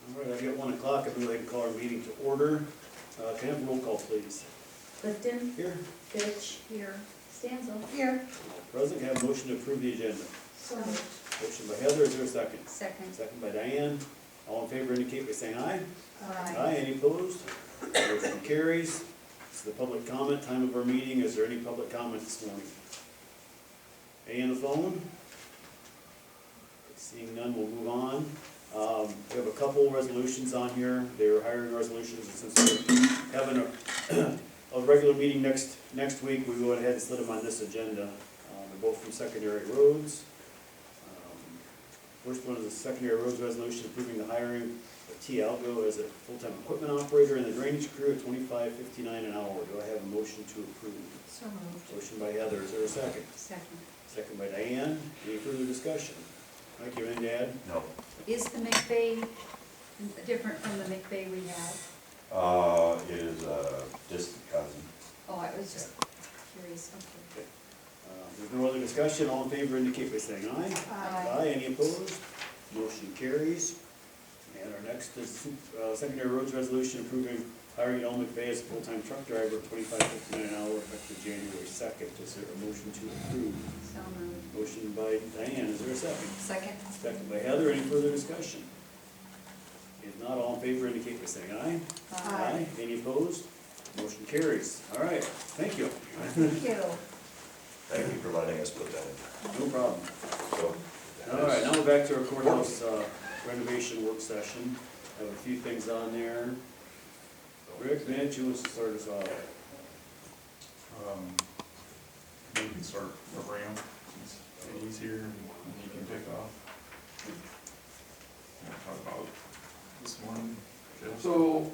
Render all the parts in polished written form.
All right, I got 1 o'clock. I'm going to call our meeting to order. Can I have a roll call, please? Clifton. Here. Fitch. Here. Stancil. Here. Present, can I have a motion to approve the agenda? So moved. Motion by Heather, is there a second? Second. Second by Diane. All in favor indicate by saying aye. Aye. Any opposed? Motion carries. This is the public comment time of our meeting. Is there any public comment this morning? Any on the phone? Seeing none, we'll move on. We have a couple resolutions on here. They're hiring resolutions, and since we're having a regular meeting next week, we go ahead and slid them on this agenda. They're both from secondary roads. First one is a secondary roads resolution approving the hiring of T. Algo as a full-time equipment operator in the drainage crew at $25.59 an hour. Do I have a motion to approve? So moved. Motion by Heather, is there a second? Second. Second by Diane. Any further discussion? Thank you, anything to add? No. Is the McVeigh different from the McVeigh we have? It is a distant cousin. Oh, I was just curious. Okay. There's no other discussion. All in favor indicate by saying aye. Aye. Any opposed? Motion carries. And our next is secondary roads resolution approving hiring Al McVeigh as a full-time truck driver at $25.59 an hour effective January 2nd. Is there a motion to approve? So moved. Motion by Diane. Is there a second? Second. Second by Heather. Any further discussion? If not, all in favor indicate by saying aye. Aye. Any opposed? Motion carries. All right. Thank you. Thank you. Thank you for letting us put that in. No problem. So, All right, now we're back to our courthouse renovation work session. I have a few things on there. Rick, Mitch, who wants to start us off? You can start the ramp, since Eddie's here, and you can pick off. Talk about this morning, Jeff. So,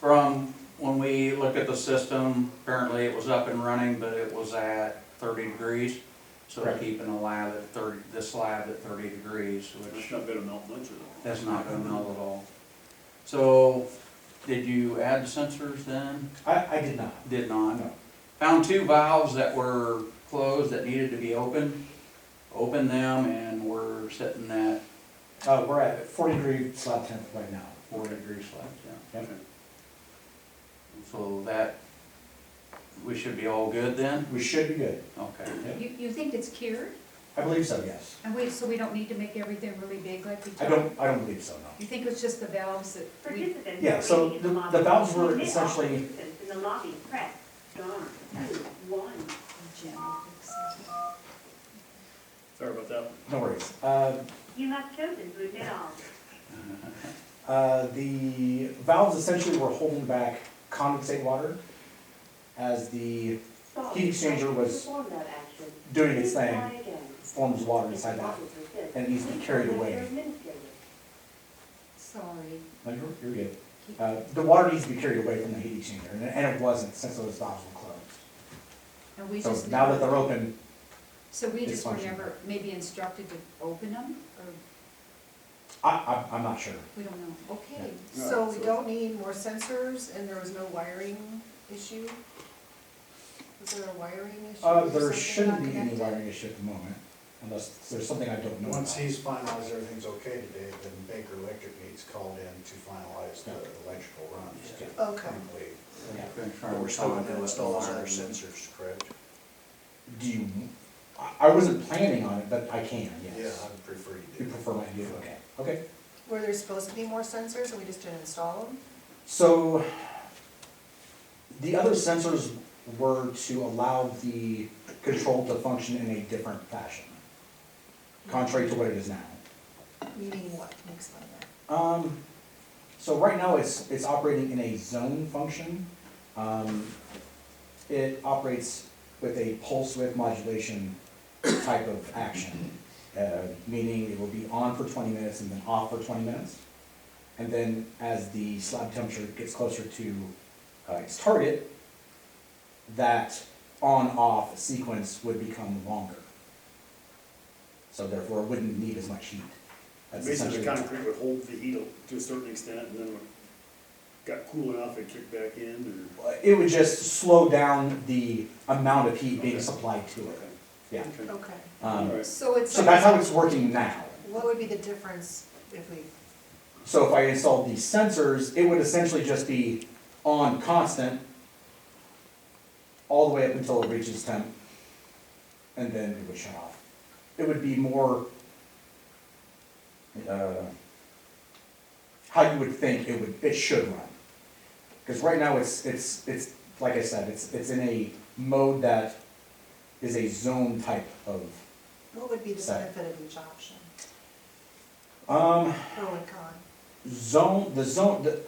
from when we looked at the system, apparently it was up and running, but it was at 30 degrees. So we're keeping the lab at 30, this lab at 30 degrees, It's which not gonna melt much of it. that's not gonna melt at all. So, did you add the sensors then? I did not. Did not? No. Found 2 valves that were closed that needed to be opened. Opened them and we're sitting at We're at 40-degree slab temp right now. 4 degrees left, yeah. Yep. So that, we should be all good then? We should be good. Okay. Yep. You think it's cured? I believe so, yes. And so we don't need to make everything really big like we I talked? don't believe so, no. You think it's just the valves that we? Yeah, so the valves were essentially, In the lobby, press star 2 1. General fixes? Sorry about that. no worries. You have chosen to admit all. The valves essentially were holding back condensate water as the heat exchanger was Perform that action. doing its Try thing, again. forms water inside that, and it needs to be carried away. Sorry. No, you're good. The water needs to be carried away from the heat exchanger, and it wasn't since those valves were closed. And we So just now that never- they're open, So we it's just were functional. never maybe instructed to open them, or I'm not sure. we don't know? Okay. Yeah. So we don't need more sensors, and there was no wiring issue? Was there a wiring issue? or There something shouldn't not be any connected? wiring issue at the moment, unless there's something I don't know about. Once he's finalized everything's okay today, then Baker Electric needs called in to finalize the electrical runs. to Okay. complete. Yeah. But we're still gonna install those other sensors, correct? Do you, I wasn't planning on it, but I can, Yeah, yes. I would prefer you You do. prefer my idea, okay. Okay. Were there supposed to be more sensors, and we just didn't install them? So, the other sensors were to allow the control to function in a different fashion, contrary to what it is now. Meaning what? Can you explain that? So right now, it's operating in a zone function. It operates with a pulse width modulation type of action, meaning it will be on for 20 minutes and then off for 20 minutes. And then as the slab temperature gets closer to its target, that on-off sequence would become longer. So therefore, it wouldn't need as much heat. That's Basically, essentially. the concrete would hold the heat to a certain extent, and then when it got cool enough, it'd kick back in, It would just slow down the amount of heat being Okay. supplied to or? it. Yeah. Okay. Okay, Um, Alright. so it's. So that's how it's working now. What would be the difference if we, So if I installed these sensors, it would essentially just be on constant all the way up until it reaches temp, and then it would shut off. It would be more, how you would think it should run. Because right now it's, like I said, it's in a mode that is a zone type of, what would be the Set. benefit of each option, um, pro and con?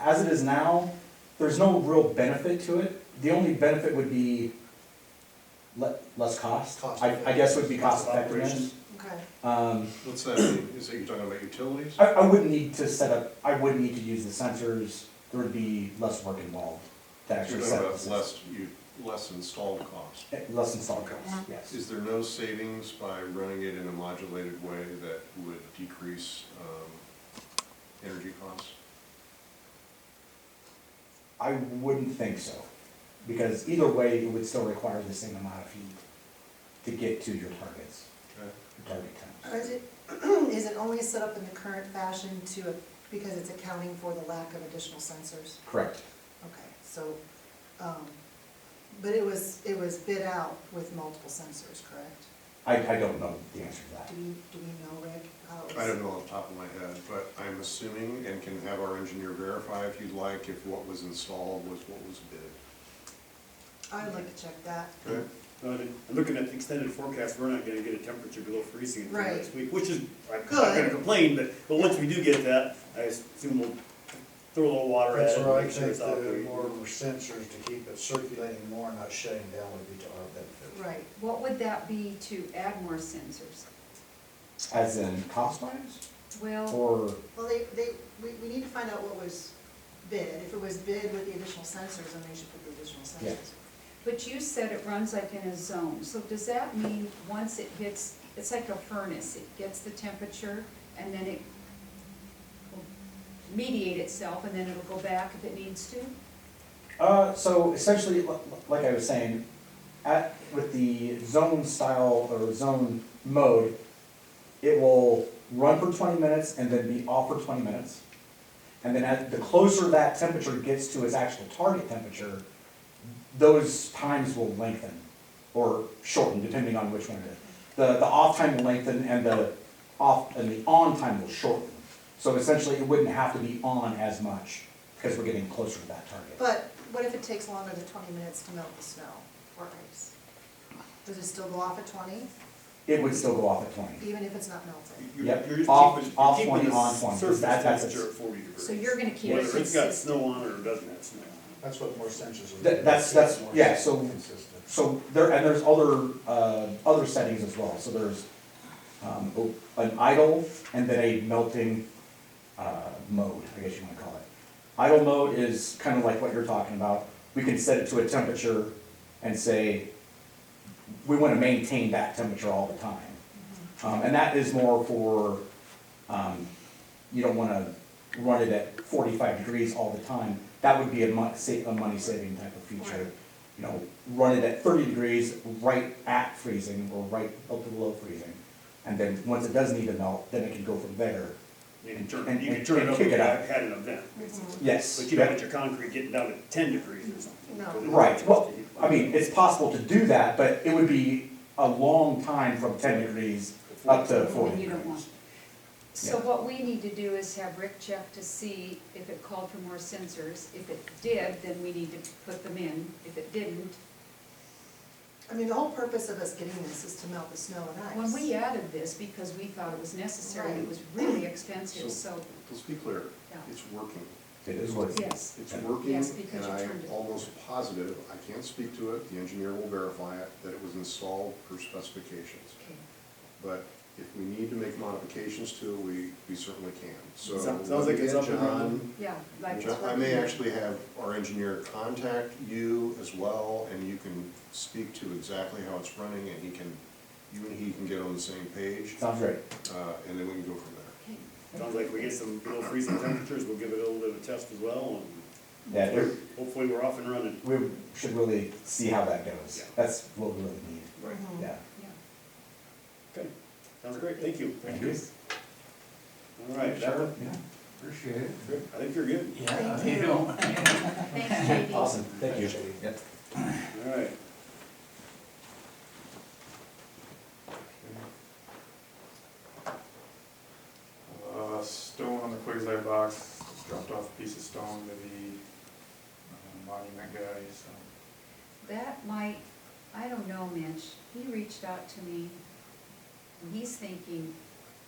as it is now, there's no real benefit to it. The only benefit would be less cost. Cost I guess would be cost Cost of effectiveness. Okay, What's that mean? Is it, you're talking about utilities? I wouldn't need to set up, I wouldn't need to use the sensors, there would be less work involved to You're actually talking set up about the less installed cost. less install costs, yes. Is there no savings by running it in a modulated way that would decrease energy costs? I wouldn't think so, because either way, it would still require the same amount of heat to get to your targets, Okay. your target temps. or is it only set up in the current fashion because it's accounting for the lack of additional sensors? Correct. Okay, so, but it was bid out with multiple sensors, correct? I don't know the answer to that. Do we know, Rick, how it was? I don't know off the top of my head, but I'm assuming, and can have our engineer verify if you'd like, if what was installed was what was bid. I'd like to check that. Okay? And looking at the extended forecast, we're not gonna get a temperature below freezing until Right. next week, which is, I'm not Good. gonna complain, but once we do get that, I assume we'll throw a little water at That's it where and I make sure think it's the operating. more sensors to keep it circulating more, not shutting down would be to our benefit. Right, What would that be to add more sensors? As in cost wise, Well, or, well, we need to find out what was bid. If it was bid with the additional sensors, then they should put the additional Yeah. sensors. but you said it runs like in a zone, so does that mean once it hits, it's like a furnace, it gets the temperature and then it will mediate itself and then it'll go back if it needs to? so essentially, like I was saying, with the zone style or zone mode, it will run for 20 minutes and then be off for 20 minutes. And then the closer that temperature gets to its actual target temperature, those times will lengthen or shorten, depending on which one it is. The off time will lengthen and the on time will shorten. So essentially, it wouldn't have to be on as much because we're getting closer to that target. But what if it takes longer than 20 minutes to melt the snow or ice? Does it still go off at 20, It would still go off at 20. even if it's not melted? Yep. You're just Off- keeping, off you're 20, keeping on the 20. surface That's it. temperature at 40 degrees. So you're gonna keep it Whether it's got consistent. snow on it or doesn't have snow on it. That's what more sensors will do. That's, Keep it more yeah, so, consistent. so there's other settings as well. So there's an idle and then a melting mode, I guess you wanna call it. Idle mode is kind of like what you're talking about. We can set it to a temperature and say, we wanna maintain that temperature all the time. And that is more for, you don't wanna run it at 45 degrees all the time. That would be a money-saving type of feature. Right. You know, run it at 30 degrees right at freezing or right up to below freezing. And then, once it does need to melt, then it can go from there. You can turn, And- you can and- turn it and up kick if it you up. had an event, basically. Yes. But you don't want your concrete getting down to 10 degrees or something. No. 'cause it Right, doesn't well, supposed to heat. I mean, it's possible to do that, but it would be a long time from 10 degrees up to 40 And you don't degrees. want. So Yeah. what we need to do is have Rick check to see if it called for more sensors. If it did, then we need to put them in. If it didn't, I mean, the whole purpose of us getting this is to melt the snow and ice. when we added this, because we thought it was necessary, it was really expensive, so, Let's be clear, yeah. it's working. It is working. Yes, It's working, Yes, because and you I'm turned it. almost positive, I can't speak to it, the engineer will verify it, that it was installed per specifications. okay. But if we need to make modifications to it, we certainly can, so. Sounds like it's up and running. Yeah, like it's John, I working. may actually have our engineer contact you as well, and you can speak to exactly how it's running, and you and he can get on the same page, Sounds great. and then we can go from there. Okay. Sounds like we get some below freezing temperatures, we'll give it a little bit of a test as well, Yeah, and hopefully we're off and running. we should really see how that goes. Yeah. That's what we really need. Right. Yeah. Yeah. Okay, sounds great, thank you. Thank you. All right, that one, Yeah, appreciate it. I think you're good. Yeah, Thank you know. Thanks, JD. Awesome, thank you. Yep. All right. Stone on the quasi box, just dropped off a piece of stone to the monument guy, so. That might, I don't know, Mitch, he reached out to me, and he's thinking,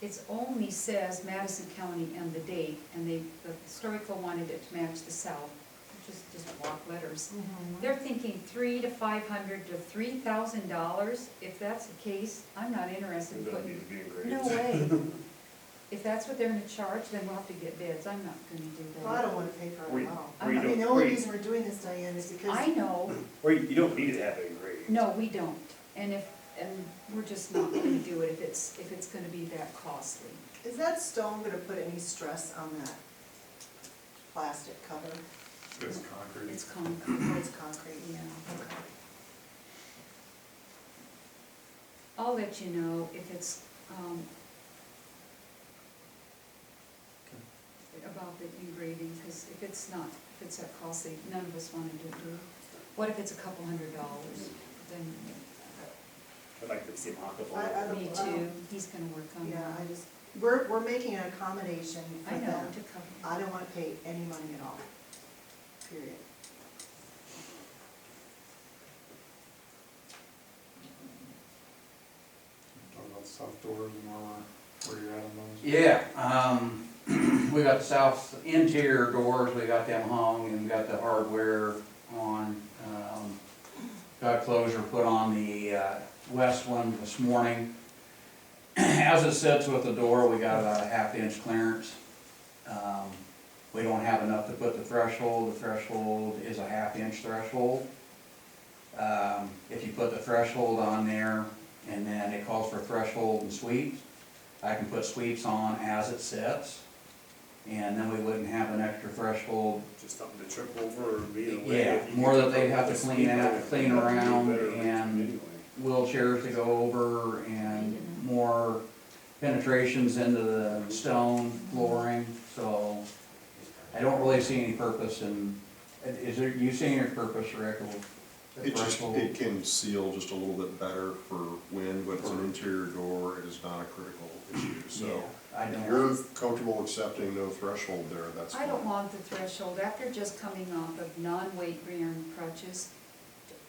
it's only says Madison County and the date, and the historical wanted it to match the south, just block letters. They're thinking $300 to $500 to $3,000, if that's the case, I'm not interested in We don't putting, need to be engraved. no way. If that's what they're gonna charge, then we'll have to get bids, I'm not gonna do that. Well, I don't wanna pay for it Or at all. or you I mean, the don't- only or you- reason we're doing this, Diane, is because. I know, Or you don't need to have it engraved. no, we don't, and we're just not gonna do it if it's gonna be that costly. Is that stone gonna put any stress on that plastic cover? It's concrete. It's concrete, Oh, it's concrete. yeah. Okay. I'll let you know if it's, about the engraving, because if it's that costly, none of us wanna do it. What if it's a couple $100, then, I'd like to see them hook up I on don't- me too, he's gonna work on Yeah, that. we're making an accommodation for I know, them. to cover. I don't wanna pay any money at all, period. Talk about the south doors and all that, where you're at on those. Yeah, we got the south interior doors, we got them hung, and we got the hardware on. Got closure put on the west one this morning. As it sits with the door, we got about a 1/2 inch clearance. We don't have enough to put the threshold is a 1/2 inch threshold. If you put the threshold on there, and then it calls for threshold and sweeps, I can put sweeps on as it sits, and then we wouldn't have an extra threshold. just something to trip over or be in the way. Yeah, If you more can that they'd have to put a clean out, sweeper, clean it'd be around, better and anyway. wheelchairs to go over, and more penetrations into the stone flooring, so I don't really see any purpose in, you see any purpose, Rick, of the It just, threshold? it can seal just a little bit better for wind, but it's an interior door, it is not a critical issue, so. Yeah, I If don't, you're comfortable accepting no threshold there, that's fine. I don't want the threshold, after just coming off of non-weight bearing crutches,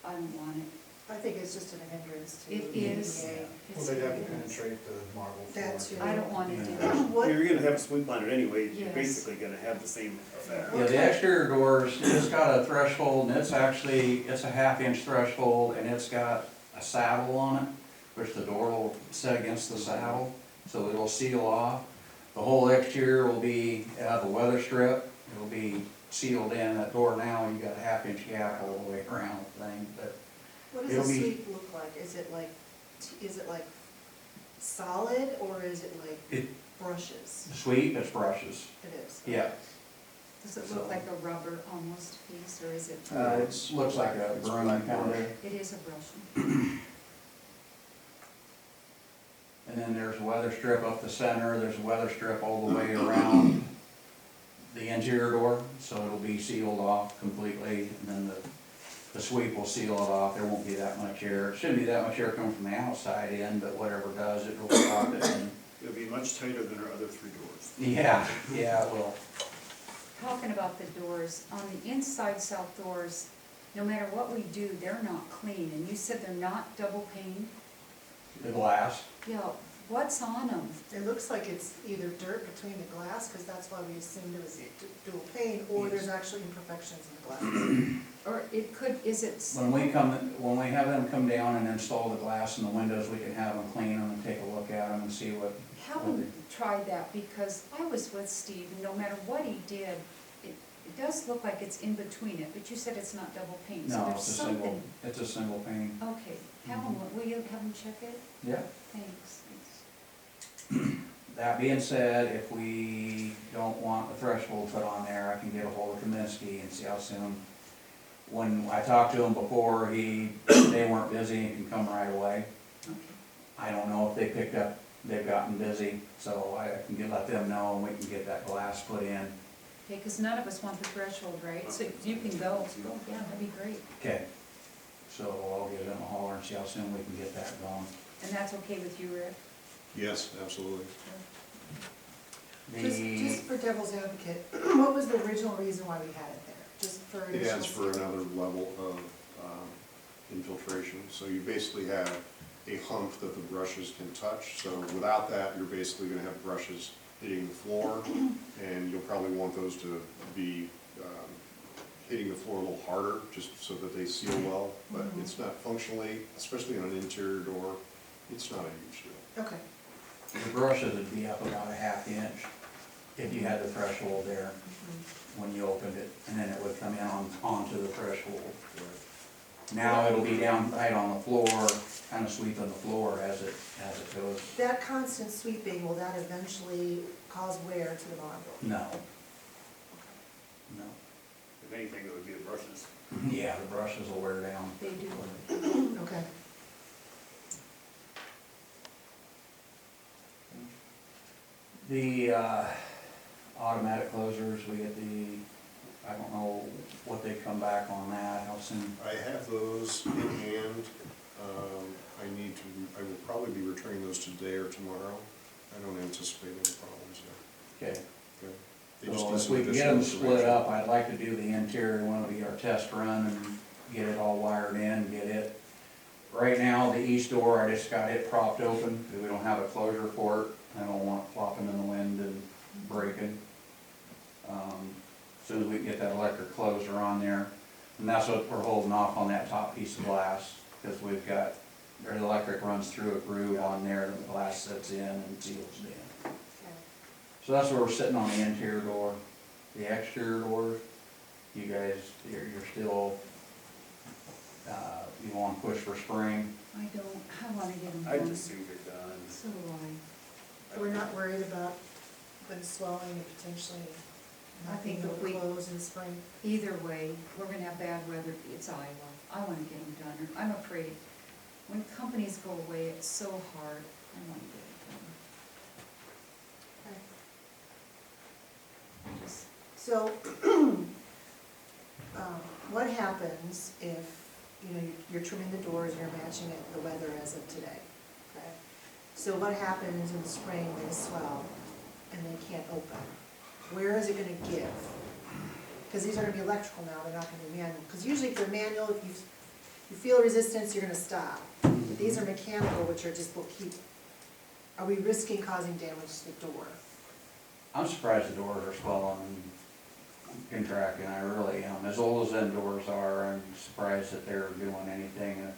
I don't want it. I think it's just an hindrance to. It is. ADA. Well, they'd have to penetrate the marble floor. That too. I don't want to do Yeah. it. What, You're gonna have a sweep on it anyway, you're Yes. basically gonna have the same effect. yeah, the exterior doors, it's got a threshold, and it's a 1/2 inch threshold, and it's got a saddle on it, which the door will set against the saddle, so it'll seal off. The whole exterior will be, the weather strip, it'll be sealed in. That door now, you got a 1/2 inch gap all the way around the thing, but what does it'll a be- sweep look like? Is it like solid, or is it like It- brushes? the sweep, it's brushes, It is. yeah. Does it look like a rubber almost piece, or is it? It looks like a broom kind of. It is a brush. And then there's a weather strip up the center, there's a weather strip all the way around the interior door, so it'll be sealed off completely, and then the sweep will seal it off. There won't be that much air. It shouldn't be that much air coming from the outside in, but whatever does, it will stop it. And It'll be much tighter than our other 3 doors. yeah, it will. Talking about the doors, on the inside south doors, no matter what we do, they're not clean, and you said they're not double pane? The glass, Yeah, What's on them? It looks like it's either dirt between the glass, because that's why we assumed it was dual pane, or there's actually imperfections in the glass. Or it could, is it? When we have them come down and install the glass in the windows, we can have them clean them and take a look at them and see what. Helen tried that because I was with Steve, and no matter what he did, it does look like it's in between it, but you said it's not double pane, so No, there's it's a single, something. it's a single pane. Okay, Helen, will you have him check it? Yeah. Thanks. That being said, if we don't want the threshold put on there, I can get a hold of Kaminsky and see how soon. When I talked to him before, they weren't busy and can come right away. Okay. I don't know if they picked up, they've gotten busy, so I can let them know and we can get that glass put in. Okay, because none of us want the threshold, right? So you can go. Oh, yeah, that'd be great. Okay. So I'll give them a holler and see how soon we can get that going. And that's okay with you, Rick? Yes, absolutely. Just for devil's advocate, what was the original reason why we had it there? Just for It additional. adds for another level of infiltration. So you basically have a hump that the brushes can touch. So without that, you're basically gonna have brushes hitting the floor, and you'll probably want those to be hitting the floor a little harder, just so that they seal well. But it's not functionally, especially on an interior door, it's not a huge deal. Okay, The brushes would be up about a ½ inch if you had the threshold there when you opened it, and then it would come in onto the threshold. Now it'll be down right on the floor, kind of sweeping the floor as it goes. that constant sweeping, will that eventually cause wear to the marble? No. No. If anything, it would be the brushes. Yeah, the brushes will wear down. They do. Okay. The automatic closers, we get I don't know what they come back on that, how soon. I have those in hand. I will probably be returning those today or tomorrow. I don't anticipate any problems there. Okay. Okay. They just So need if some we can get them additional split information. up, I'd like to do the interior one, will be our test run and get it all wired in, get it. Right now, the east door, I just got it propped open, because we don't have a closure for it. I don't want it flopping in the wind and breaking. As soon as we can get that electric closer on there, and that's what we're holding off on that top piece of glass, because we've got, the electric runs through a groove on there, and the glass sets in and seals it in. So that's where we're sitting on the interior door. The exterior doors, you guys, you're still, you wanna push for spring? I don't, I wanna get them I done. just think they're done. So do I. We're not worried about them swelling and potentially I not think being able if we- to close in spring? Either way, we're gonna have bad weather, it's Iowa, I wanna get them done, I'm afraid, when companies go away, it's so hard, I wanna get it done. Okay. So, what happens if, you're trimming the doors, you're matching it, the weather as of today, okay? So what happens in the spring, they swell, and they can't open? Where is it gonna give? Because these are gonna be electrical now, they're not gonna be manual. Because usually if they're manual, if you feel resistance, you're gonna stop. But these are mechanical, which are just, will keep, are we risking causing damage to the door? I'm surprised the doors are swelling and contracting, I really am. As old as them doors are, I'm surprised that they're doing anything. And if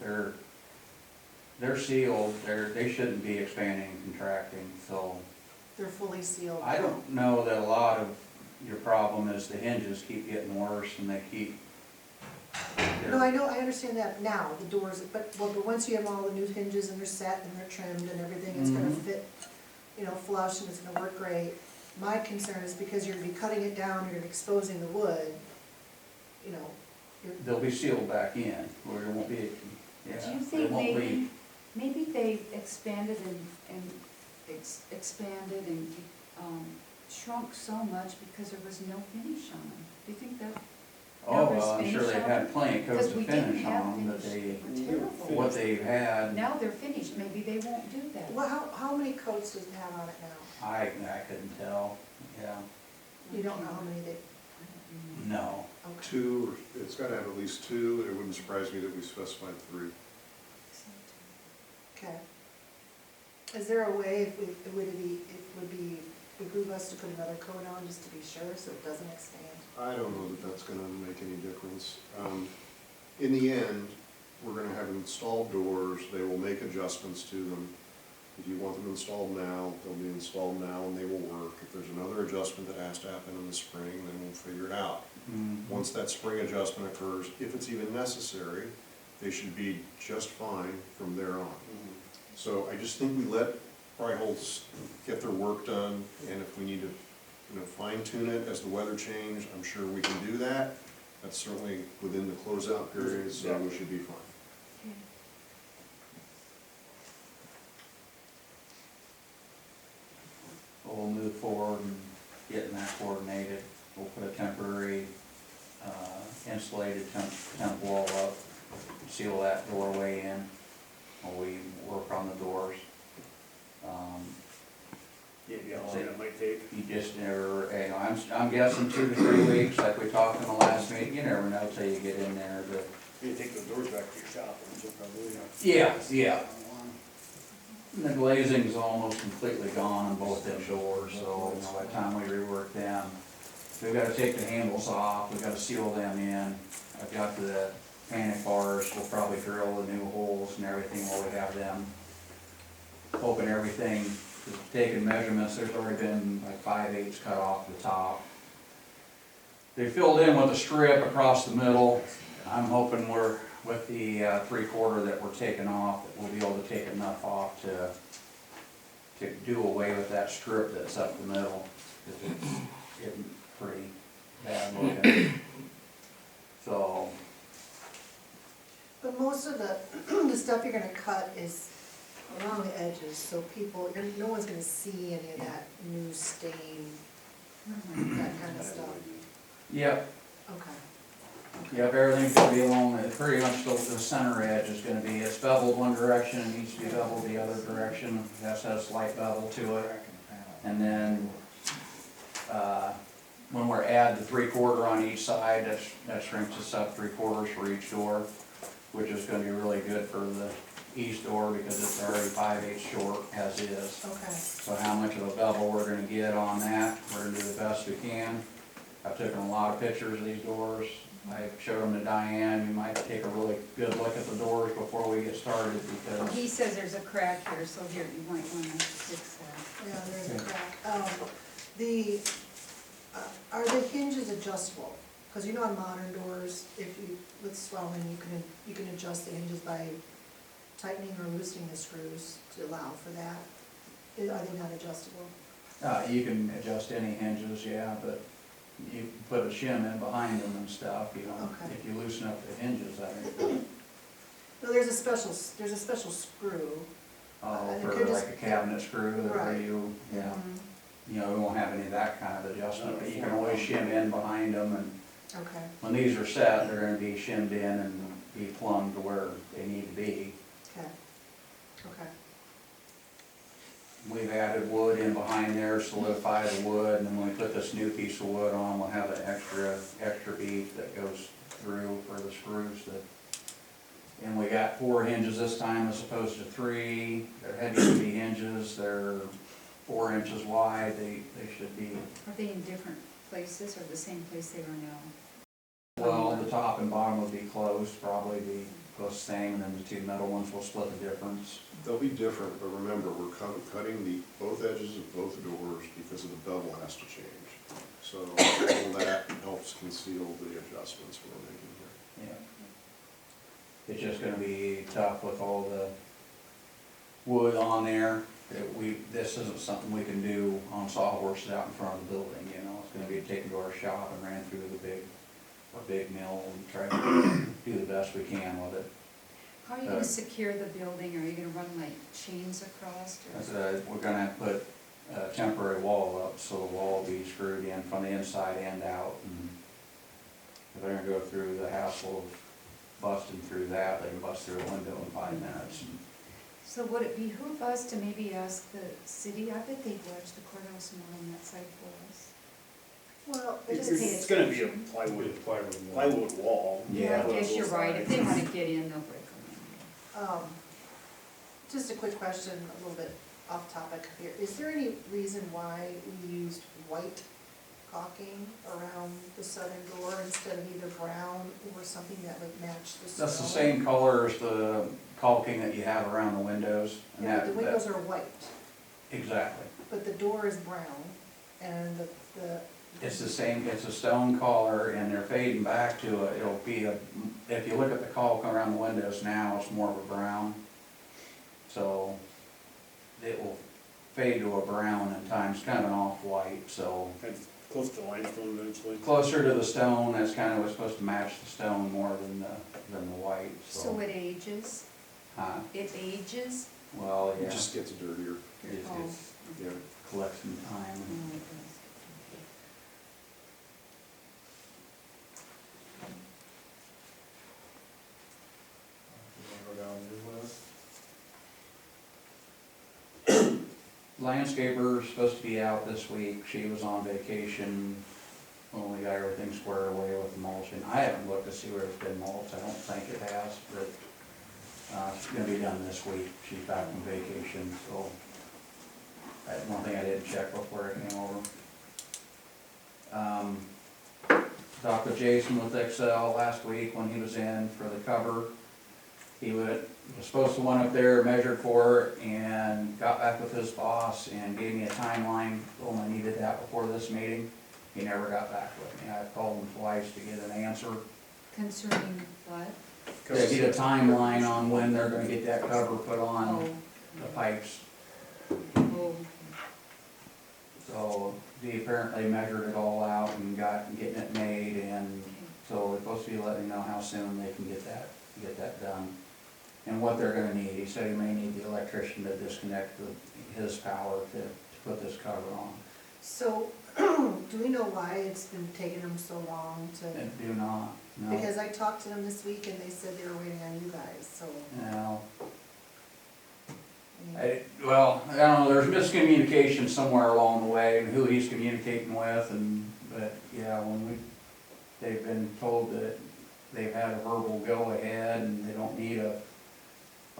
they're sealed, they shouldn't be expanding and contracting, so. They're fully sealed. I don't know that a lot of your problem is the hinges keep getting worse and they keep. No, I know, I understand that now, the doors, but once you have all the new hinges and they're set and they're trimmed and everything, it's gonna fit, flush and it's gonna work great. My concern is because you're gonna be cutting it down, you're gonna be exposing the wood, They'll be sealed back in, where it won't be, yeah. Do you it think won't be- maybe they expanded and shrunk so much because there was no finish on them? Do you think that? Oh, there was well, I'm sure finish they've on had them? plenty of coats Because of we didn't finish have on them, but finish. they, They were terrible. what they've had, Now they're finished, maybe they won't do that. Well, how many coats does it have on it now? I couldn't tell, yeah, You don't know how many they, no. okay. Two, it's gotta have at least two. It wouldn't surprise me that we specified 3. Okay. Is there a way, if it would behoove us to put another coat on just to be sure, so it doesn't expand? I don't know that that's gonna make any difference. In the end, we're gonna have installed doors, they will make adjustments to them. If you want them installed now, they'll be installed now and they will work. If there's another adjustment that has to happen in the spring, then we'll figure it out. Once that spring adjustment occurs, if it's even necessary, they should be just fine from there on. So I just think we let Freiholz get their work done, and if we need to, fine tune it as the weather change, I'm sure we can do that. That's certainly within the closeout period, so we should be fine. Okay. We'll move forward and getting that coordinated. We'll put a temporary, insulated temp wall up, seal that doorway in while we work on the doors. Yeah, how long that might take. You just never, I'm guessing 2 to 3 weeks, like we talked in the last meeting, you never know till you get in there, but. You take the doors back to your shop, wouldn't you, probably? Yeah. And the glazing's almost completely gone on both them doors, so by the time we rework them, we've gotta take the handles off, we've gotta seal them in. I've got the panic bars, we'll probably drill the new holes and everything while we have them. Open everything, taking measurements, there's already been like 5/8 cut off the top. They filled in with a strip across the middle. I'm hoping with the 3/4 that we're taking off, that we'll be able to take enough off to do away with that strip that's up the middle, because it's getting pretty bad looking. So, But most of the stuff you're gonna cut is around the edges, so no one's gonna see any of that new stain, that kind of stuff. yep, Okay. everything's gonna be along, pretty much the center edge is gonna be, it's beveled one direction, it needs to be beveled the other direction, it has to have a slight bevel to it. And then, when we're add the 3/4 on each side, that shrinks us up 3/4 for each door, which is gonna be really good for the east door because it's already 5/8 short as is. Okay. So how much of a bevel we're gonna get on that, we're gonna do the best we can. I've taken a lot of pictures of these doors. I showed them to Diane. You might take a really good look at the doors before we get started because. He says there's a crack here, so here, you might wanna fix that. Yeah, there's a crack. Are the hinges adjustable? Because you know on modern doors, with swelling, you can adjust the hinges by tightening or loosening the screws to allow for that. Are they not adjustable? You can adjust any hinges, yeah, but you put a shim in behind them and stuff, you know. Okay. If you loosen up the hinges, I think, No, there's a special screw. for could just- like a cabinet screw that where Right. yeah. Mhm. You know, we won't have any of that kind of adjustment, but you can always shim in behind them and Okay, when these are set, they're gonna be shimmed in and be plumbed to where they need to be. okay, okay. We've added wood in behind there, solidify the wood, and then when we put this new piece of wood on, we'll have an extra bead that goes through for the screws that. And we got 4 hinges this time as opposed to 3. They're heavy duty hinges, they're 4 inches wide, they should be. Are they in different places or the same place they are now? Well, the top and bottom will be closed, probably be close the same, and then the 2 middle ones will split the difference. They'll be different, but remember, we're cutting both edges of both doors because of the bevel has to change. So all that helps conceal the adjustments we're making here. Yeah. It's just gonna be tough with all the wood on there. This isn't something we can do on sawhorses out in front of the building, you know. It's gonna be taken to our shop and ran through a big mill and try to do the best we can with it. How are you gonna secure the building? Are you gonna run like chains across or? We're gonna put a temporary wall up, so the wall will be screwed in from the inside and out. And if they're gonna go through the hassle of busting through that, they can bust through a window in 5 minutes. So would it behoove us to maybe ask the city? I bet they'd watch the courthouse more on that side for us. Well, It's gonna be a plywood wall. Yeah. I guess you're right. If they wanna get in, they'll break them in. just a quick question, a little bit off topic here, is there any reason why we used white caulking around the southern door instead of either brown or something that would match the stone? That's the same color as the caulking that you have around the windows. And Yeah, that- the windows are white, Exactly. but the door is brown, and the. It's the same, it's a stone color, and they're fading back to it, it'll be a, if you look at the caulk around the windows now, it's more of a brown. So, it will fade to a brown in time, it's kind of an off-white, so. It's close to limestone eventually. Closer to the stone, that's kind of what's supposed to match the stone more than the white, So so. it ages? It ages? Well, It yeah, just gets dirtier. it's, Yeah. collects some time. Oh, it does. You wanna go down your list? Landscaper's supposed to be out this week, she was on vacation when we got everything squared away with the mulching. I haven't looked to see where it's been mulched, I don't think it has, but, it's gonna be done this week, she's back from vacation, so. That's one thing I didn't check before I came over. Talked with Jason with Excel last week when he was in for the cover. He was supposed to went up there, measured for it, and got back with his boss and gave me a timeline, told him I needed that before this meeting. He never got back with me. I called him twice to get an answer. Concerning what? To get a timeline on when they're gonna get that cover put on Oh, the pipes. oh, So he apparently measured it all out and getting it made, and so we're supposed to be letting know how soon they can get that done. And what they're gonna need, he said he may need the electrician to disconnect his power to put this cover on. So, do we know why it's been taking them so long to? And do not, no, Because I talked to them this week and they said they were waiting on you guys, so. no. I mean, Well, I don't know, there's miscommunication somewhere along the way, who he's communicating with, but yeah, they've been told that they've had a verbal go-ahead, and they don't need a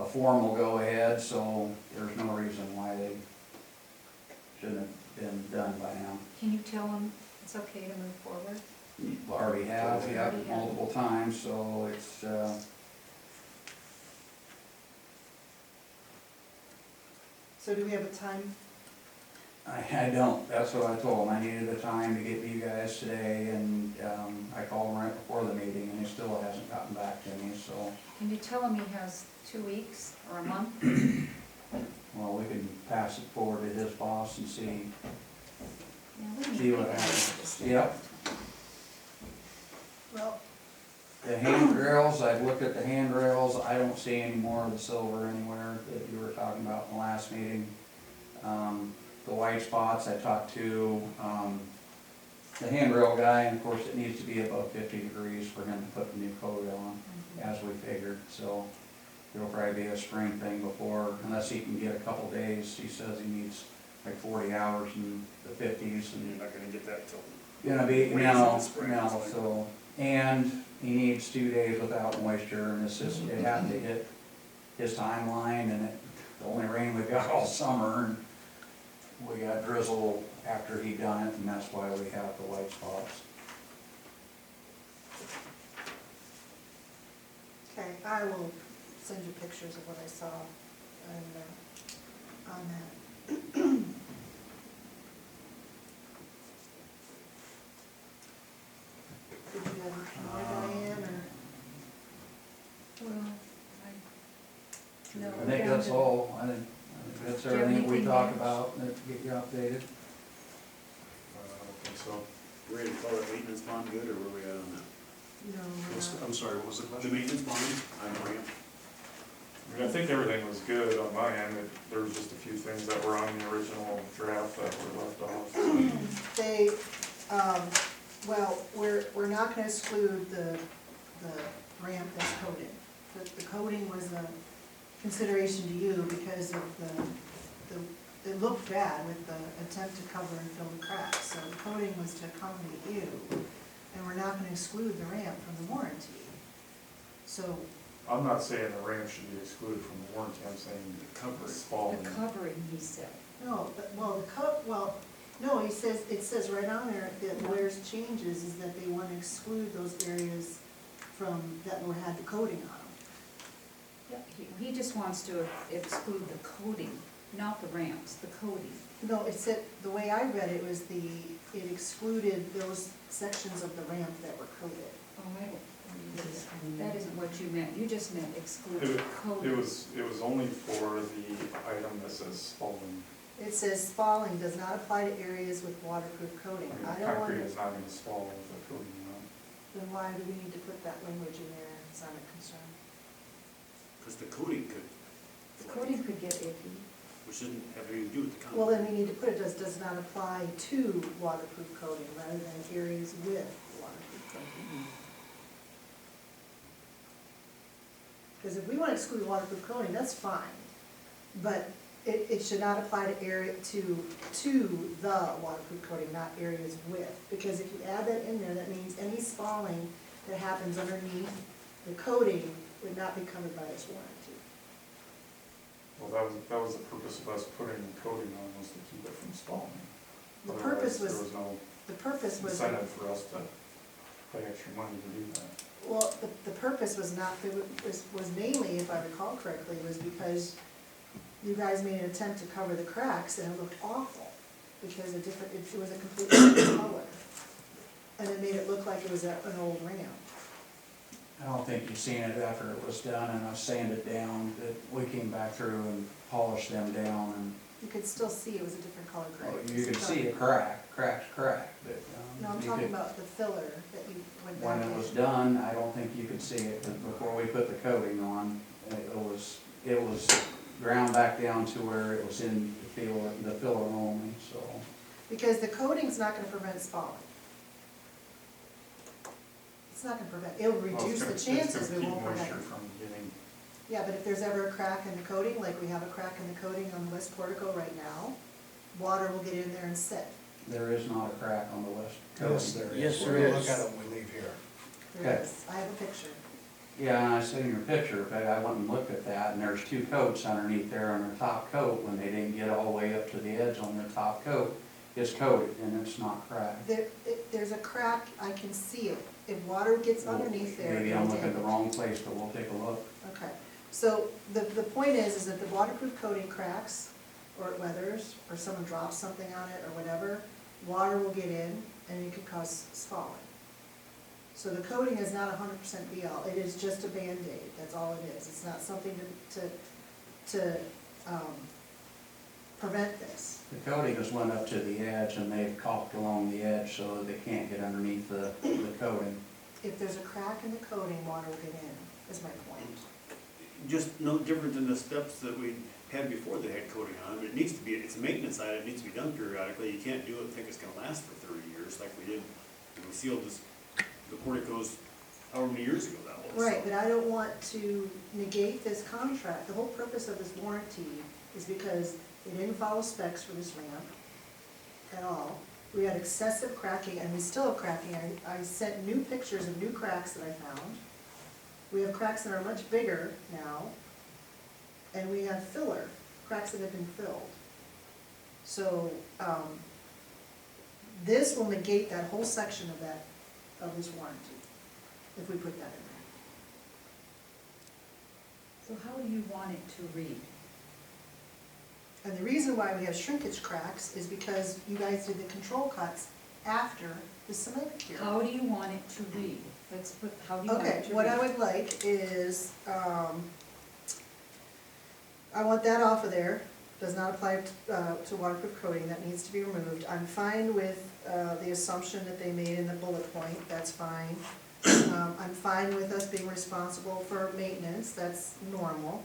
formal go-ahead, so there's no reason why they shouldn't have been done by now. can you tell them it's okay to move forward? You already have, multiple times, so it's, So do we have a time? I don't, that's what I told him, I needed the time to get to you guys today, and, I called him right before the meeting, and he still hasn't gotten back to me, so, Can you tell him he has 2 weeks or a month? well, we can pass it forward to his boss and see. Yeah, we need See to what figure out happens. this. Yep. Well, The handrails, I've looked at the handrails, I don't see any more of the silver anywhere that you were talking about in the last meeting. The white spots, I talked to, the handrail guy, and of course it needs to be above 50 degrees for him to put the new coat on, as we figured, so it'll probably be a spring thing before, unless he can get a couple days, he says he needs like 40 hours in the 50s, You're and not gonna get that till. gonna be, Ways in no, the spring, no, it's like- so, and he needs 2 days without moisture, and it's just, it had to hit his timeline, and the only rain we got all summer, and we got drizzle after he done it, and that's why we have the white spots. okay, I will send you pictures of what I saw and, on that. Did you have anything more, Diane, or? Well, no. I think that's all, I think that's Do you have everything we anything talked there? about, that get you updated. I don't think so. Ready to call that maintenance bond good, or where we at on that? No, we're not. I'm sorry, what was the The question? maintenance bond, I'm ramp. I mean, I think everything was good on my end, there was just a few things that were on the original draft that were left off. They, well, we're not gonna exclude the ramp that's coated. The coating was a consideration to you because of it looked bad with the attempt to cover and fill the cracks. So the coating was to accommodate you, and we're not gonna exclude the ramp from the warranty. So, I'm not saying the ramp should be excluded from the warranty, I'm saying the cover is falling. The covering, he said. No, but, no, he says, it says right on there that where's changes is that they want to exclude those areas from, that were had the coating on them. Yeah, he just wants to exclude the coating, not the ramps, the coating. No, it said, the way I read it was it excluded those sections of the ramp that were coated. Oh, that isn't what you meant, you just meant exclude the It coating. was only for the item that says falling. It says spalling does not apply to areas with waterproof coating. I mean, I the don't want concrete to, is not gonna fall with the coating on. then why do we need to put that language in there? It's not a concern. Because the coating could, The coating could get iffy. which doesn't have anything to do with the Well, concrete. then we need to put it does not apply to waterproof coating rather than areas with waterproof coating. Because if we want to exclude waterproof coating, that's fine, but it should not apply to the waterproof coating, not areas with. Because if you add that in there, that means any spalling that happens underneath the coating would not be covered by this warranty. Well, that was the purpose of us putting the coating on, was to keep it from falling. The purpose was, There was no the purpose was. incentive for us to pay extra money to do that. Well, the purpose was not, was mainly, if I recall correctly, was because you guys made an attempt to cover the cracks and it looked awful, because it was a completely different color. And it made it look like it was an old ramp. I don't think you've seen it after it was done and I sanded down, that we came back through and polished them down and You could still see it was a different color grade. you could see a cracked, but. No, I'm you talking could- about the filler that you went back When in. it was done, I don't think you could see it, but before we put the coating on, it was ground back down to where it was in the filler only, so. Because the coating's not gonna prevent spalling. It's not gonna prevent, it'll Well, reduce the it's gonna chances, we won't keep prevent. moisture from getting, Yeah, but if there's ever a crack in the coating, like we have a crack in the coating on the west portico right now, water will get in there and sit. There is not a crack on the west Yes, coast. there is. Yes, there We're gonna is. look at it when we leave here. There Okay. is, I have a picture. Yeah, and I seen your picture, but I went and looked at that, and there's two coats underneath there on their top coat, when they didn't get all the way up to the edge on their top coat. It's coated and it's not cracked. There's a crack, I can see it. If water gets underneath there. Maybe it'll I'm looking at the damage. wrong place, but we'll take a look. Okay, so the point is that the waterproof coating cracks, or it weathers, or someone drops something on it, or whatever, water will get in, and it could cause spalling. So the coating is not 100% be all, it is just a Band-Aid, that's all it is. It's not something to prevent this. The coating has went up to the edge and they've caulked along the edge so that they can't get underneath the coating. If there's a crack in the coating, water will get in, is my point. Just no different than the steps that we had before they had coating on them. It needs to be, it's a maintenance item, it needs to be done periodically. You can't do it and think it's gonna last for 30 years like we did when we sealed the porticos however many years ago that was. Right, but I don't want to negate this contract. The whole purpose of this warranty is because they didn't follow specs for this ramp at all. We had excessive cracking, and we still have cracking. I sent new pictures of new cracks that I found. We have cracks that are much bigger now, and we have filler, cracks that have been filled. So, this will negate that whole section of this warranty, if we put that in there. So how do you want it to read? And the reason why we have shrinkage cracks is because you guys did the control cuts after the cement cure. How do you want it to read? How do you want Okay, it to read? what I would like is, I want that off of there, does not apply to waterproof coating, that needs to be removed. I'm fine with the assumption that they made in the bullet point, that's fine. I'm fine with us being responsible for maintenance, that's normal.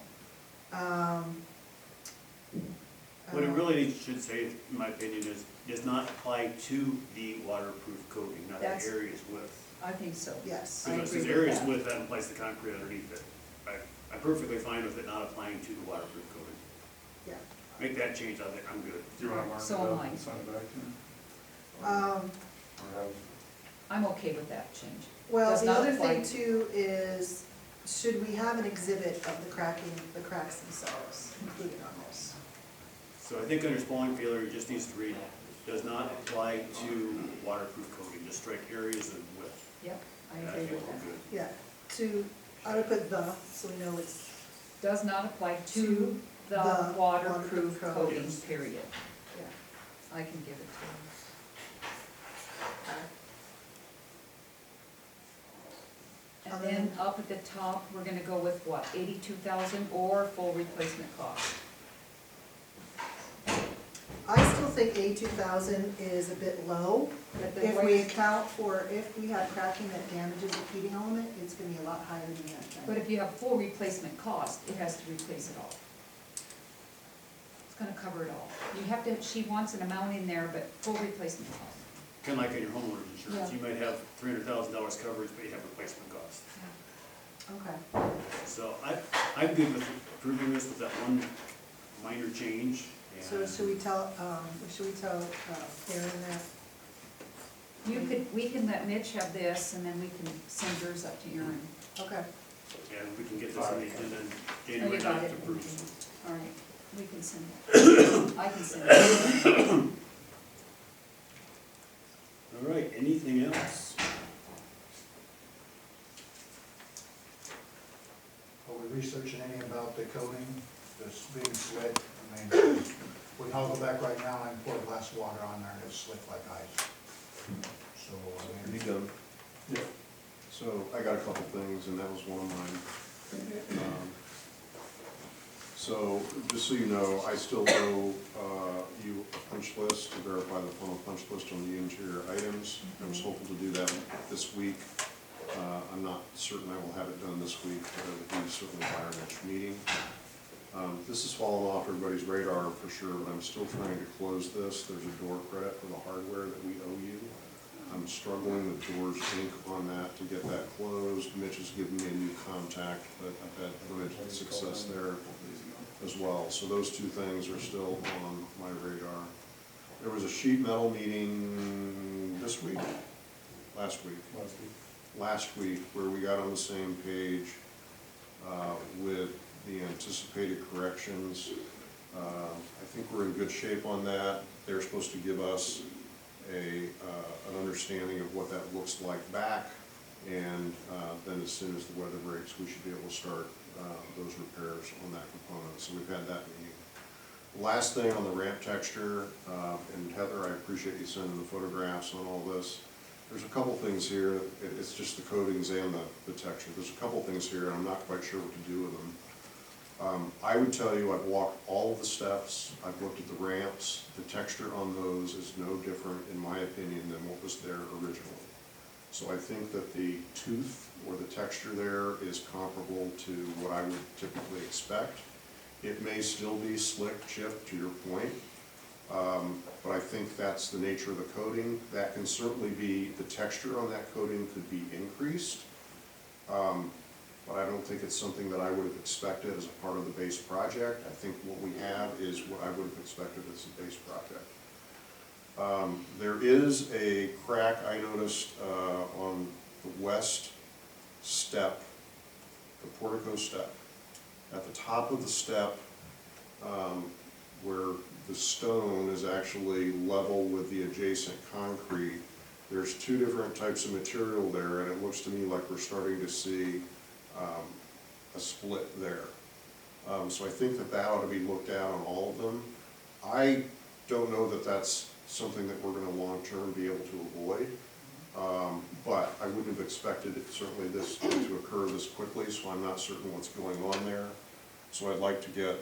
What it really should say, in my opinion, is does not apply to the waterproof coating, not the That's- areas with. I think so. Yes, I Because agree it says with areas that. with, that implies the concrete underneath it. I'm perfectly fine with it not applying to the waterproof coating. yeah. Make that change, I think I'm good. do you wanna mark it So am up I. and send it back to me? Or Um, have, I'm okay with that change. Well, Does the not other apply. thing too is, should we have an exhibit of the cracks themselves included on this? So I think under spalling failure, it just needs to read, does not apply to waterproof coating, just strike areas of width. Yep, I And agree think with we're that. good. Yeah, I would put the, so we know it's, Does not apply to the the waterproof waterproof coating, coatings. period. Yeah, I can give it to him. And then up at the top, we're gonna go with what, 82,000 or full replacement cost? I still think 82,000 is a bit low. But the If we way- account for, if we have cracking that damages the heating element, it's gonna be a lot higher than that. But if you have full replacement cost, it has to replace it all. It's gonna cover it all. You have to, she wants an amount in there, but full replacement cost. Kind of like in your homeowner's insurance, Yeah. you might have $300,000 coverage, but you have replacement costs. Okay. So I'm good with approving this with that one minor change. So and- should we tell Karen that? We can let Mitch have this, and then we can send yours up to Aaron. Okay. And we can get this on the agenda in Oh, January you got 9th it. to approve. All right, we can send it. I can send it. All right, anything else? Are we researching any about the coating, this being slick? I mean, we can all go back right now and pour a glass of water on there and it's slick like ice. So, I Be mean, done. Yeah. So I got a couple things, and that was one of mine. So, just so you know, I still owe you a punch list to verify the final punch list on the interior items. I was hoping to do that this week. I'm not certain I will have it done this week, but it will be certainly by our next meeting. This has fallen off everybody's radar for sure, but I'm still trying to close this. There's a door credit for the hardware that we owe you. I'm struggling with Doors Inc. on that to get that closed. Mitch has given me a new contact, but I've had limited success there as well. So those two things are still on my radar. There was a sheet metal meeting this week, last week, where we got on the same page with the anticipated corrections. I think we're in good shape on that. They're supposed to give us an understanding of what that looks like back, and then as soon as the weather breaks, we should be able to start those repairs on that component. So we've had that meeting. Last thing on the ramp texture, and Heather, I appreciate you sending the photographs on all this. There's a couple things here. It's just the coatings and the texture. There's a couple things here, and I'm not quite sure what to do with them. I would tell you, I've walked all of the steps, I've looked at the ramps, the texture on those is no different, in my opinion, than what was there originally. So I think that the tooth or the texture there is comparable to what I would typically expect. It may still be slick chip, to your point, but I think that's the nature of the coating. That can certainly be, the texture on that coating could be increased. But I don't think it's something that I would have expected as a part of the base project. I think what we have is what I would have expected as a base project. There is a crack I noticed on the west step, the portico step. At the top of the step, where the stone is actually level with the adjacent concrete, there's two different types of material there, and it looks to me like we're starting to see a split there. So I think that that ought to be looked at on all of them. I don't know that that's something that we're gonna long-term be able to avoid, but I wouldn't have expected it, certainly this to occur this quickly, so I'm not certain what's going on there. So I'd like to get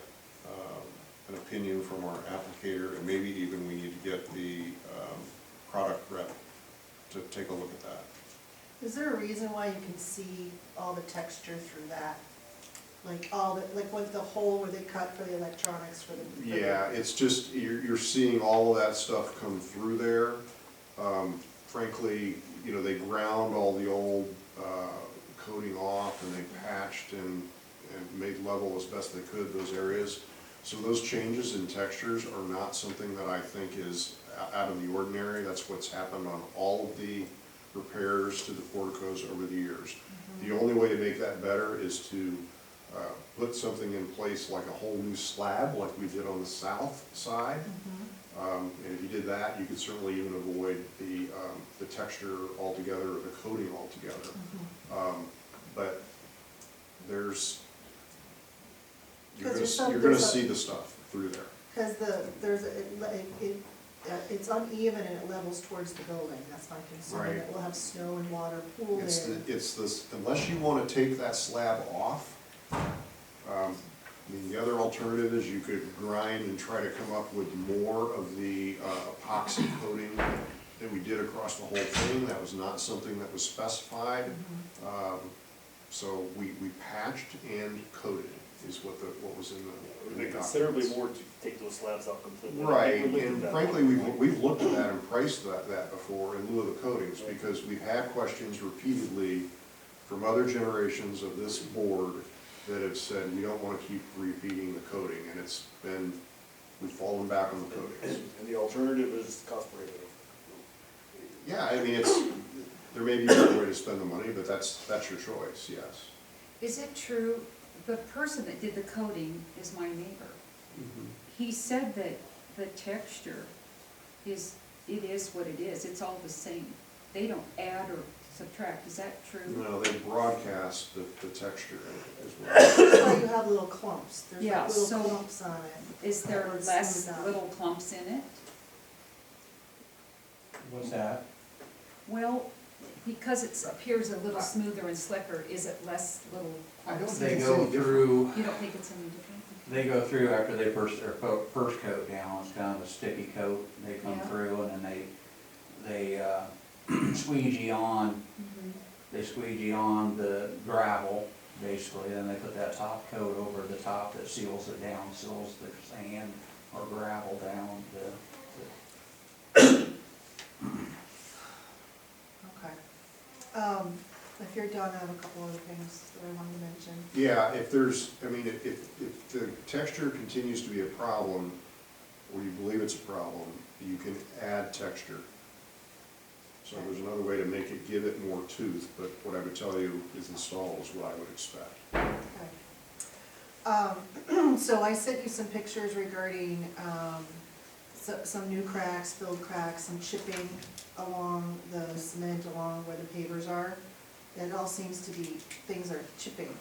an opinion from our applicator, and maybe even we need to get the product rep to take a look at that. Is there a reason why you can see all the texture through that? Like all the, like what the hole where they cut for the electronics for the. Yeah, it's just, you're seeing all of that stuff come through there. Frankly, you know, they ground all the old coating off, and they patched and made level as best they could those areas. So those changes in textures are not something that I think is out of the ordinary. That's what's happened on all of the repairs to the porticos over the years. The only only way to make that better is to put something in place like a whole new slab, like we did on the south side. And if you did that, you could certainly even avoid the texture altogether, or the coating altogether. But you're gonna see the stuff through there. Because it's uneven and it levels towards the building, that's my concern. Right. It will have snow and water pool It's there. unless you wanna take that slab off, I mean, the other alternative is you could grind and try to come up with more of the epoxy coating that we did across the whole thing. That was not something that was specified. So we patched and coated is what was in the It'd be considerably more to take those slabs out completely. Right, We looked at and that frankly, one. we've looked at that and priced that before in lieu of the coatings, because we've had questions repeatedly from other generations of this board that have said, we don't wanna keep repeating the coating, and we've fallen back on the coatings. And the alternative is cost prohibitive. Yeah, I mean, there may be another way to spend the money, but that's your choice, yes. Is it true, the person that did the coating is my neighbor. He said that the texture is what it is, it's all the same. They don't add or subtract, is that true? No, they broadcast the texture as well. That's why you have little clumps, there's Yeah, like little so clumps on it. Is there Or it's less smoothed out. little clumps in it? What's that? Well, because it appears a little smoother and slicker, is it less little clumps? They go through, You don't think it's any different? they go through after they first coat down, it's kind of a sticky coat. They come Yeah. through and then they squeegee on, they squeegee on the gravel, basically, then they put that top coat over the top that seals it down, seals the sand or gravel down. Okay. If you're done, I have a couple other things that I wanted to mention. Yeah, if the texture continues to be a problem, or you believe it's a problem, you can add texture. So there's another way to make it, give it more tooth, but what I would tell you is install is what I would expect. Okay. So I sent you some pictures regarding, some new cracks, filled cracks, some chipping along the cement, along where the pavers are. It all seems to be, things are chipping.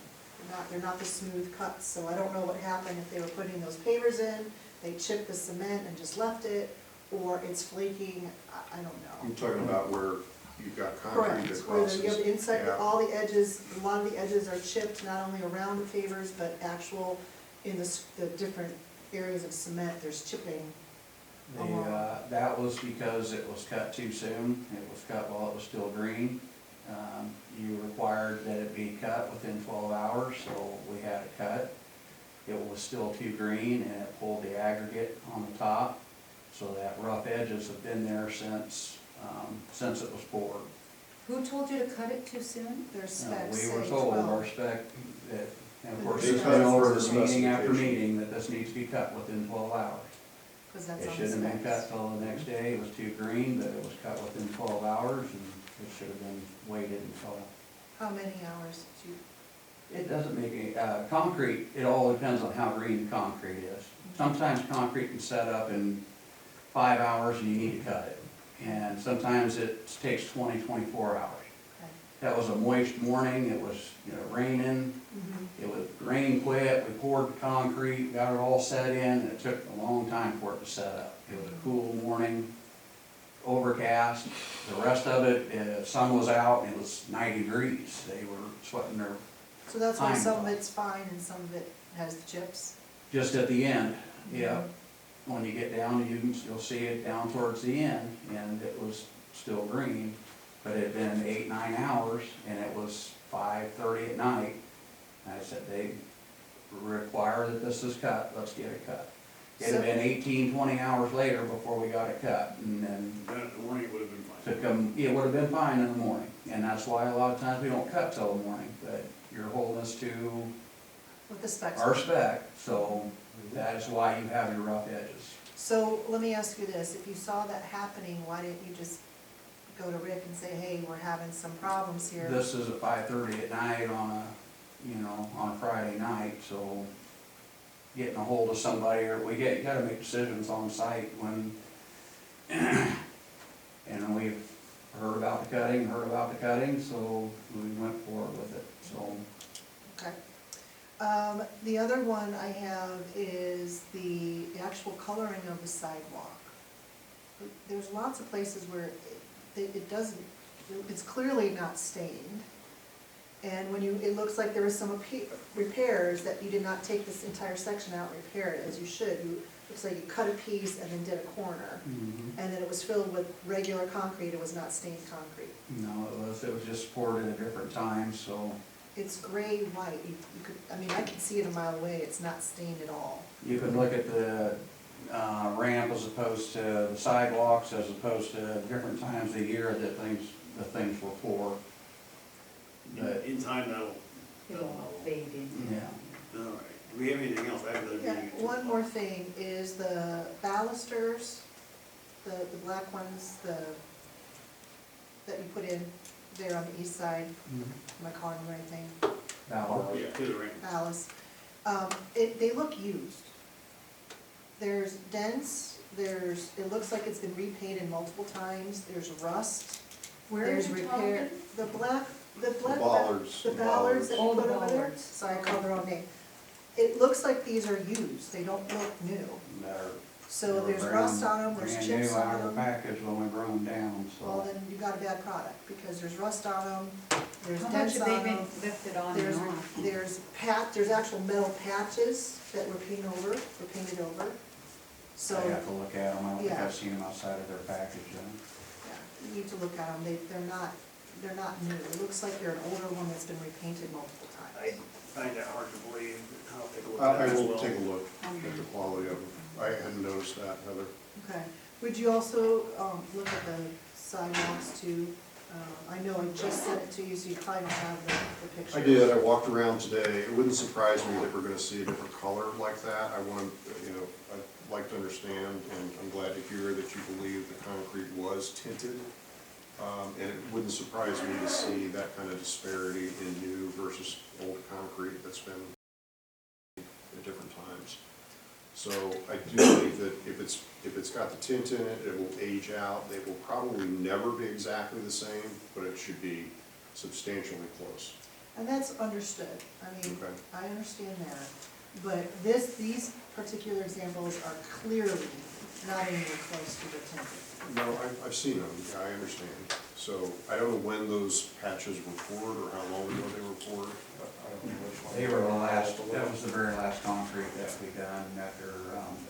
They're not the smooth cuts, so I don't know what happened, if they were putting those pavers in, they chipped the cement and just left it, or it's flaking, I don't know. I'm talking about where you've got concrete Correct, that where crosses. you have the inside, Yeah. all the edges, a lot of the edges are chipped, not only around the pavers, but actual, in the different areas of cement, there's chipping. That was because it was cut too soon, it was cut while it was still green. You required that it be cut within 12 hours, so we had it cut. It was still too green and it pulled the aggregate on the top, so that rough edges have been there since it was poured. Who told you to cut it too soon? Their specs We say were told, 12. our spec, that, and of course, They it's cut been it over for this the meeting after specification. meeting, that this needs to be cut within 12 hours. Because that's It on the shouldn't have been cut specs. till the next day, it was too green, but it was cut within 12 hours, and it should have been waited until. How many hours did you? It doesn't make any, concrete, it all depends on how green the concrete is. Sometimes concrete can set up in 5 hours and you need to cut it. And sometimes it takes 24 hours. Okay. That was a moist morning, it was, raining, it was, rain quit, we poured the concrete, got it all set in, and it took a long time for it to set up. It was a cool morning, overcast, the rest of it, sun was out, and it was 90 degrees. They were sweating their, So that's why Time some of problem. it's fine and some of it has the chips? just at the end, yeah. When you get down, you'll see it down towards the end, and it was still green, but it had been 8-9 hours, and it was 5:30 at night. And I said, they require that this is cut, let's get it cut. It'd have been 18-20 hours later before we got it cut, and then Then in the morning it would have been fine. took them, it would have been fine in the morning. And that's why a lot of times we don't cut till the morning, but you're holding us to With the specs? our spec, so that is why you have your rough edges. So let me ask you this, if you saw that happening, why didn't you just go to Rick and say, hey, we're having some problems here. This is at 5:30 at night on a, you know, on a Friday night, so getting a hold of somebody, or you gotta make decisions on site when, and we've heard about the cutting, so we went forward with it, so. Okay. The other one I have is the actual coloring of the sidewalk. There's lots of places where it doesn't, it's clearly not stained. And when you, it looks like there was some repairs that you did not take this entire section out and repair it as you should. Looks like you cut a piece and then did a corner. And then it was filled with regular concrete, it was not stained concrete. No, it was just poured at a different time, so. It's gray white, you could, I mean, I could see it a mile away, it's not stained at all. You can look at the ramp as opposed to the sidewalks, as opposed to different times of the year that the things were poured. But, In time, that'll, It'll all fade in. yeah. all right. Do we have anything else? I have another Yeah, meeting. at 2 one o'clock. more thing is the balusters, the black ones, that you put in there on the east side, am I calling them anything? Ballard. Yeah, to the ring. Ballast. They look used. There's dents, it looks like it's been repainted multiple times, there's rust. Where There's is it repair. The bollards. The bollards that you Oh, the put over there, bollards. sorry, I called the wrong name. It looks like these are used, they don't look new. So there's rust on them, there's chips Brand new out on of the them. package when we brought them down, Well, so. then you got a bad product, because there's rust on them, there's How much dents have they on been them. lifted on There's, and off? there's actual metal patches that were painted over, So, I have to look at them, I don't think Yeah. I've seen them outside of their package, yeah, you need to look at them, they're not new. It looks like they're an older one that's been repainted multiple I times. find that hard to believe. I'll take a look I at that as will well. take a look at the quality of them. I hadn't noticed that, Heather. Okay, would you also, look at the sidewalks too? I know I just sent it to you, so you probably don't have the picture. I did, I walked around today. It wouldn't surprise me that we're gonna see a different color like that. I want to, you know, I'd like to understand, and I'm glad to hear that you believe the concrete was tinted. And it wouldn't surprise me to see that kind of disparity in new versus old concrete that's been at different times. So I do believe that if it's got the tint in it, it will age out. They will probably never be exactly the same, but it should be substantially close. And that's understood, I mean, Okay. I understand that, but these particular examples are clearly not anywhere close to the tinted. No, I've seen them, yeah, I understand. So I don't know when those patches were poured or how long ago they were poured. I don't know which one. They were the last, that was the very last concrete that we done after,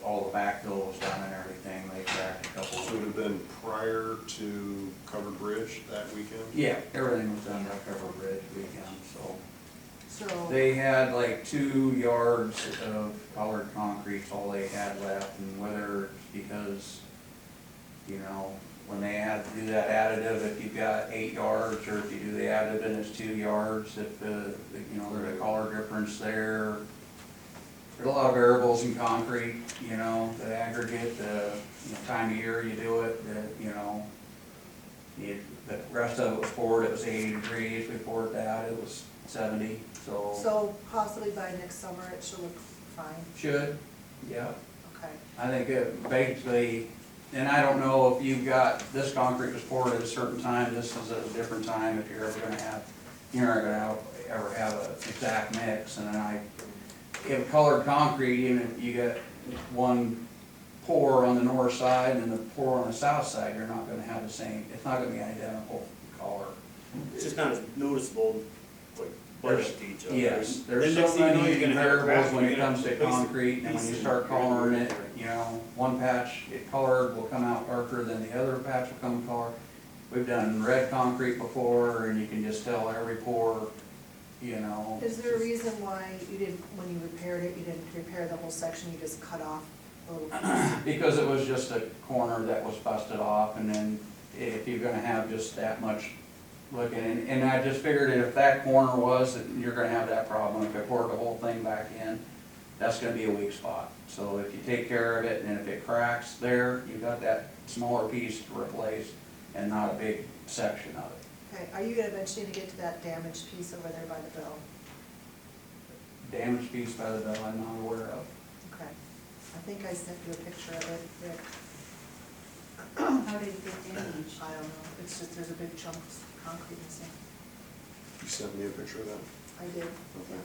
all the backfill was done and everything, they cracked a couple. So it would have been prior to Covered Bridge that weekend? Yeah, everything was done by Cover Bridge weekend, so. So, They had like 2 yards of colored concrete, all they had left, and whether it's because, you know, when they had to do that additive, if you've got 8 yards, or if you do the additive and it's 2 yards, if you know, there's a color difference there. There's a lot of variables in concrete, you know, the aggregate, the, you know, time of year you do it, the, you know. The rest of it was poured, it was 80 degrees, we poured that, it was 70, so. so possibly by next summer it should look fine, Should, yeah. okay. I think it basically, and I don't know if you've got, this concrete was poured at a certain time, this is at a different time, if you're ever gonna have, you're not gonna ever have an exact mix, and then if colored concrete, even if you get one pour on the north side and the pour on the south side, you're not gonna have the same, it's not gonna be identical color. It's just not as noticeable, like, budget to each other. Yes, Then there's next so thing you know, many you're gonna have a variables crack, when you're it gonna comes to replace the concrete, and when piece you and start you're gonna do coloring it, different. you know, one patch, it colored will come out darker than the other patch will come colored. We've done red concrete before, and you can just tell every pour, you know. Is there a reason why you didn't, when you repaired it, you didn't repair the whole section, you just cut off a little piece? Because it was just a corner that was busted off, and then if you're gonna have just that much looking, and I just figured if that corner was, that you're gonna have that problem. If I poured the whole thing back in, that's gonna be a weak spot. So if you take care of it, and if it cracks there, you've got that smaller piece to replace. and not a big section of it. Okay, are you gonna eventually get to that damaged piece over there by the bell? Damaged piece by the bell, I'm not aware of. Okay, I think I sent you a picture of it, Rick. How did it get damaged? I don't know, it's just, there's a big chunk of concrete missing. You sent me a picture of that? I did, Okay.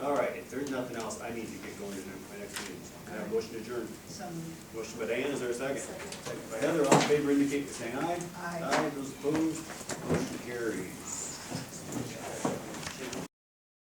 All right, if there's nothing else, I need to get going to my next meeting. Can I have a motion to adjourn? Some, Motion by Diane, is there a second? Second. Second by Heather, all in favor indicate by saying aye. Aye. Those opposed, motion carries.